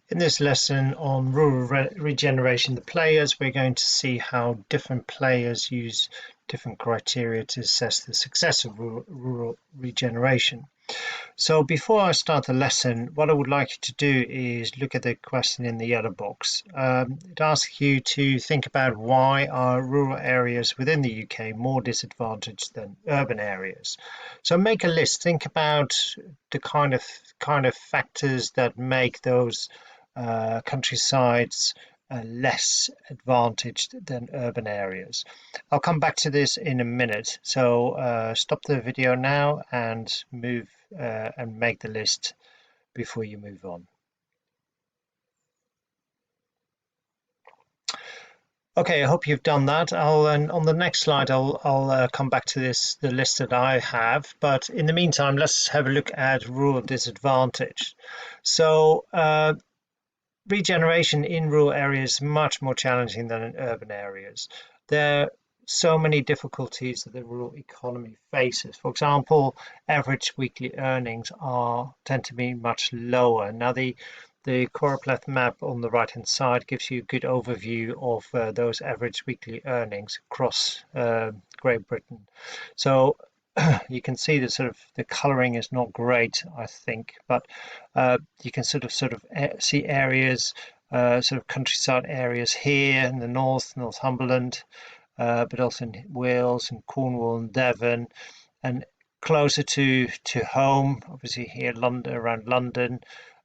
In this lesson on rural regeneration, the players, we're going to see how different players use different criteria to assess the success of rural regeneration. So before I start the lesson, what I would like you to do is look at the question in the other box. It asks you to think about why are rural areas within the UK more disadvantaged than urban areas. So make a list. Think about the kind of factors that make those countrysides less advantaged than urban areas. I'll come back to this in a minute, so stop the video now and move and make the list before you move on. Okay, I hope you've done that. On the next slide, I'll come back to the list that I have. But in the meantime, let's have a look at rural disadvantage. So regeneration in rural areas is much more challenging than in urban areas. There are so many difficulties that the rural economy faces. For example, average weekly earnings tend to be much lower. Now, the choropleth map on the right hand side gives you a good overview of those average weekly earnings across Great Britain. So you can see that sort of the coloring is not great, I think, but you can sort of see areas, sort of countryside areas here in the Northumberland, but also in Wales and Cornwall and Devon, and closer to home, obviously here around London,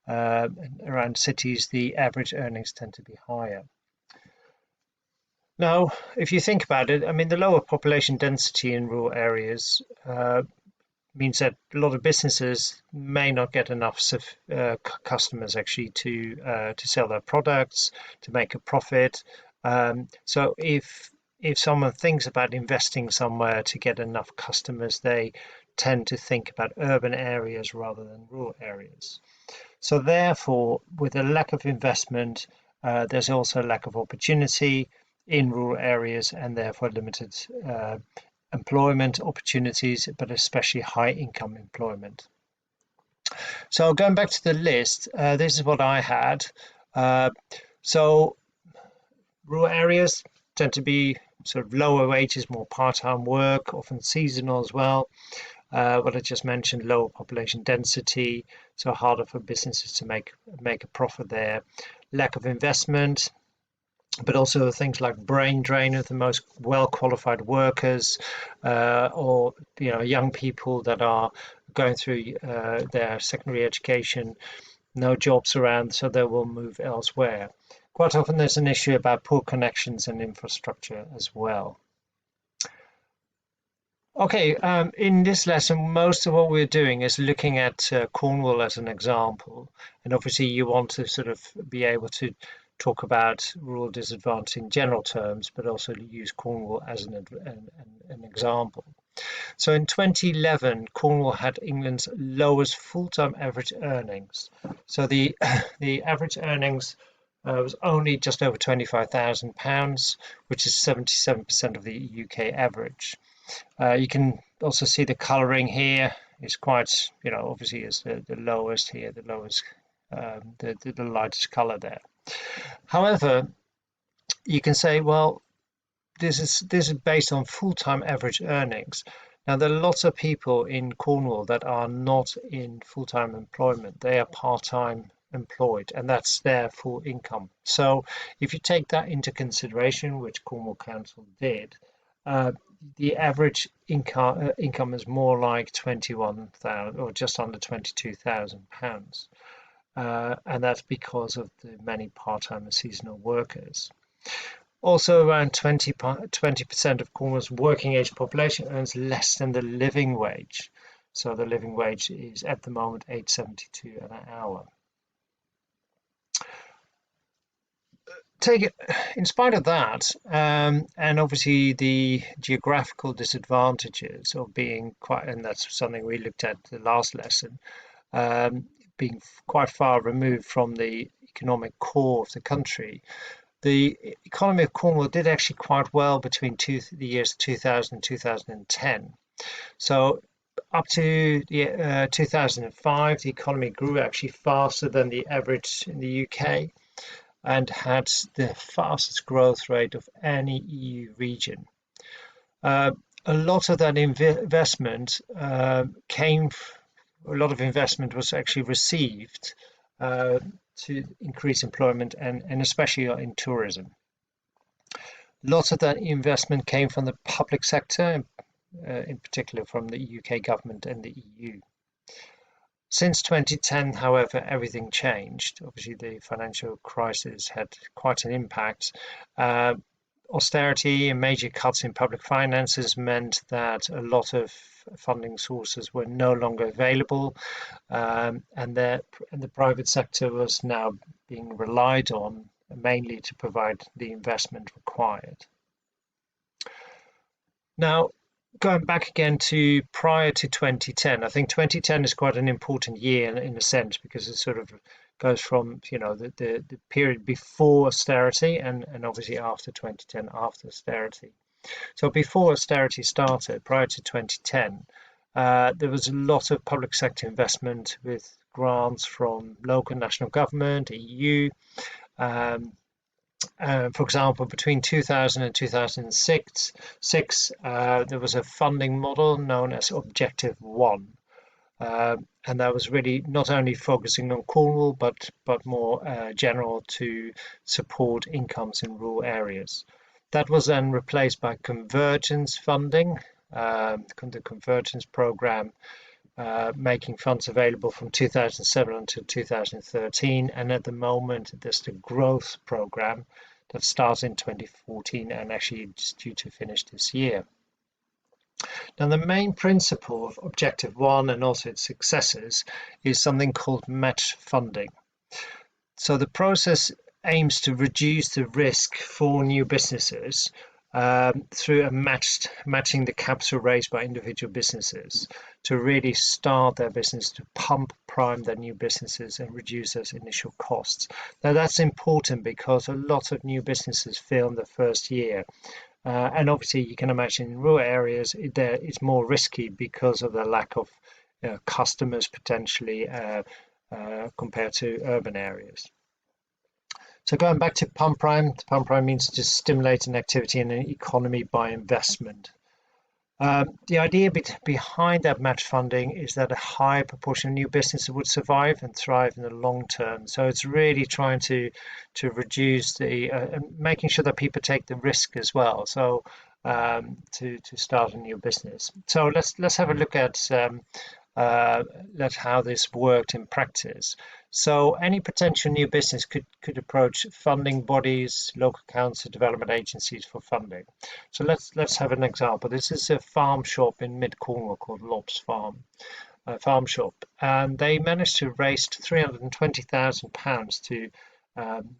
around cities, the average earnings tend to be higher. Now, if you think about it, I mean, the lower population density in rural areas means that a lot of businesses may not get enough customers actually to sell their products, to make a profit. So if someone thinks about investing somewhere to get enough customers, they tend to think about urban areas rather than rural areas. So therefore, with a lack of investment, there's also a lack of opportunity in rural areas, and therefore limited employment opportunities, but especially high income employment. So going back to the list, this is what I had. So rural areas tend to be sort of lower wages, more part-time work, often seasonal as well. What I just mentioned, lower population density, so harder for businesses to make a profit there. Lack of investment, but also things like brain drain of the most well-qualified workers, or young people that are going through their secondary education, no jobs around, so they will move elsewhere. Quite often there's an issue about poor connections and infrastructure as well. Okay, in this lesson, most of what we're doing is looking at Cornwall as an example, and obviously you want to sort of be able to talk about rural disadvantage in general terms, but also use Cornwall as an example. So in 2011, Cornwall had England's lowest full-time average earnings. So the average earnings was only just over £25,000, which is 77% of the UK average. You can also see the colouring here is quite, obviously is the lowest here, the lowest, the lightest colour there. However, you can say, well, this is based on full-time average earnings. Now, there are lots of people in Cornwall that are not in full-time employment. They are part-time employed, and that's their full income. So if you take that into consideration, which Cornwall Council did, the average income is more like 21,000 or just under £22,000. And that's because of the many part-time and seasonal workers. Also, around 20% of Cornwall's working age population earns less than the living wage. So the living wage is at the moment £8.72 an hour. In spite of that, and obviously the geographical disadvantages of being and that's something we looked at the last lesson, being quite far removed from the economic core of the country, the economy of Cornwall did actually quite well between the years 2000 and 2010. So up to 2005, the economy grew actually faster than the average in the UK and had the fastest growth rate of any EU region. Uh, a lot of that investment a lot of investment was actually received to increase employment and especially in tourism. Lots of that investment came from the public sector, in particular from the UK government and the EU. Since 2010, however, everything changed. Obviously, the financial crisis had quite an impact. Austerity and major cuts in public finances meant that a lot of funding sources were no longer available, and the private sector was now being relied on mainly to provide the investment required. Now, going back again to prior to 2010, I think 2010 is quite an important year in a sense because it sort of goes from the period before austerity and obviously after 2010 after austerity. So before austerity started, prior to 2010, there was a lot of public sector investment with grants from local national government, EU. For example, between 2000 and 2006, there was a funding model known as Objective 1. And that was really not only focusing on Cornwall, but more general to support incomes in rural areas. That was then replaced by convergence funding, the convergence program, making funds available from 2007 until 2013, and at the moment there's the growth program that starts in 2014 and actually is due to finish this year. Now, the main principle of Objective 1 and also its successors is something called match funding. So the process aims to reduce the risk for new businesses through matching the capital raised by individual businesses to really start their business, to prime their new businesses and reduce those initial costs. Now, that's important because a lot of new businesses fail in the first year. And obviously, you can imagine in rural areas, it's more risky because of the lack of customers potentially compared to urban areas. So going back to pump prime means to stimulate an activity in an economy by investment. The idea behind that match funding is that a high proportion of new businesses would survive and thrive in the long term. So it's really trying to reduce making sure that people take the risk as well. So to start a new business. So let's have a look at how this worked in practice. So any potential new business could approach funding bodies, local council, development agencies for funding. So let's have an example. This is a farm shop in mid Cornwall called Lobbs Farm Shop, and they managed to raise £320,000 to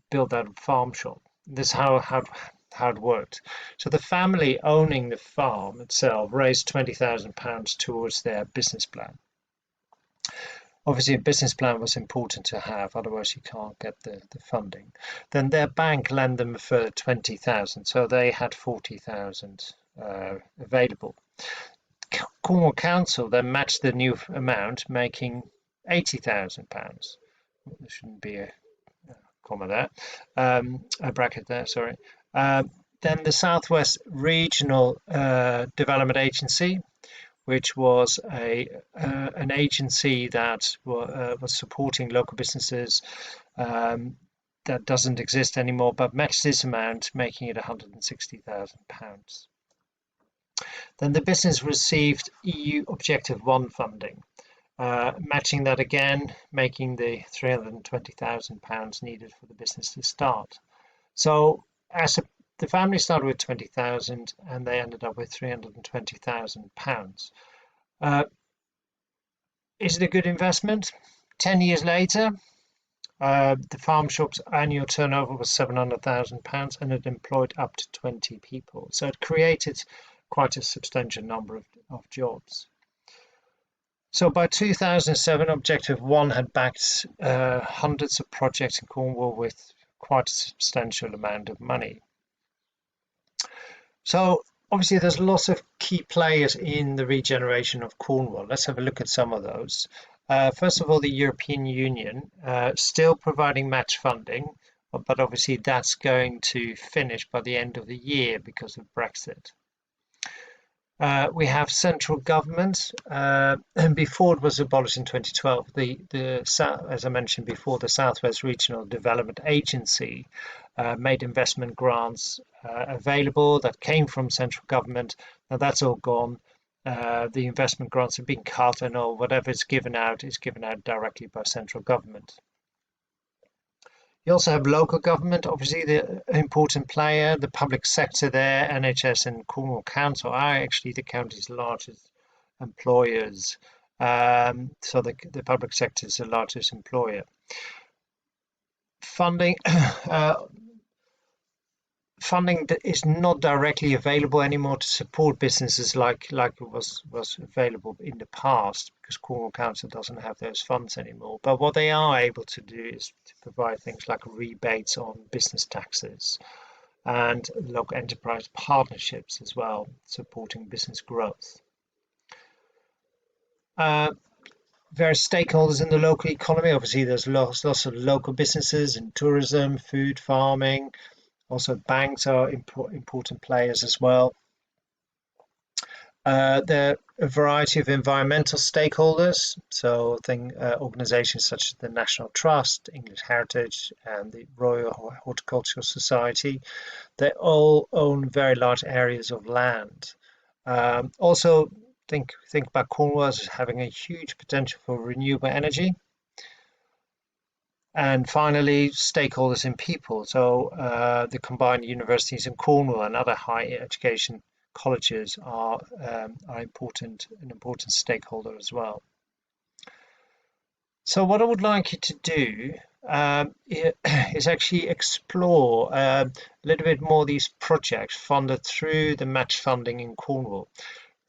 build that farm shop. This is how it worked. So the family owning the farm itself raised £20,000 towards their business plan. Obviously, a business plan was important to have, otherwise you can't get the funding. Then their bank lent them a further 20,000, so they had 40,000 available. Cornwall Council then matched the new amount, making £80,000. There shouldn't be a comma there, a bracket there, sorry. Then the Southwest Regional Development Agency, which was an agency that was supporting local businesses, that doesn't exist anymore, but matched this amount, making it £160,000. Then the business received EU Objective 1 funding, matching that again, making the £320,000 needed for the business to start. So the family started with 20,000 and they ended up with £320,000. Is it a good investment? 10 years later, the farm shop's annual turnover was £700,000 and it employed up to 20 people. So it created quite a substantial number of jobs. So by 2007, Objective 1 had backed hundreds of projects in Cornwall with quite a substantial amount of money. So obviously there's lots of key players in the regeneration of Cornwall. Let's have a look at some of those. First of all, the European Union still providing match funding, but obviously that's going to finish by the end of the year because of Brexit. We have central government, and before it was abolished in 2012, as I mentioned before, the Southwest Regional Development Agency made investment grants available that came from central government. Now that's all gone. The investment grants have been cut, and or whatever is given out directly by central government. You also have local government, obviously the important player, the public sector there, NHS and Cornwall Council are actually the county's largest employers. So the public sector is the largest employer. Funding funding that is not directly available anymore to support businesses like it was available in the past, because Cornwall Council doesn't have those funds anymore. But what they are able to do is to provide things like rebates on business taxes and local enterprise partnerships as well, supporting business growth. Various stakeholders in the local economy. Obviously, there's lots of local businesses in tourism, food, farming. Also, banks are important players as well. There are a variety of environmental stakeholders, so organisations such as the National Trust, English Heritage, and the Royal Horticultural Society. They all own very large areas of land. Also, think about Cornwall as having a huge potential for renewable energy. And finally, stakeholders in people. So the combined universities in Cornwall and other higher education colleges are an important stakeholder as well. So what I would like you to do is actually explore a little bit more these projects funded through the match funding in Cornwall.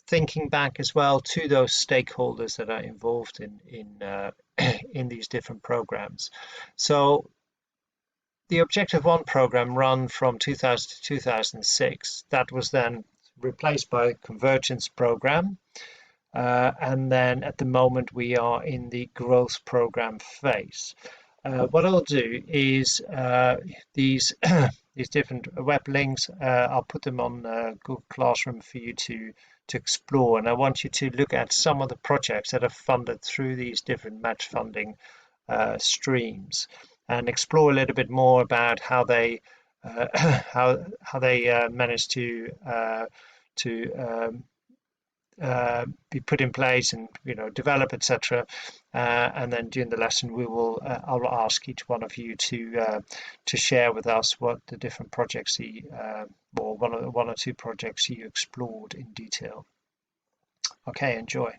Thinking back as well to those stakeholders that are involved in these different programs. So the Objective 1 program ran from 2000 to 2006. That was then replaced by a Convergence program. And then at the moment we are in the growth program phase. What I'll do is these different web links, I'll put them on Google Classroom for you to explore, and I want you to look at some of the projects that are funded through these different match funding streams, and explore a little bit more about how they manage to be put in place and develop, etc. And then during the lesson I'll ask each one of you to share with us what the different projects or one or two projects you explored in detail. Okay, enjoy.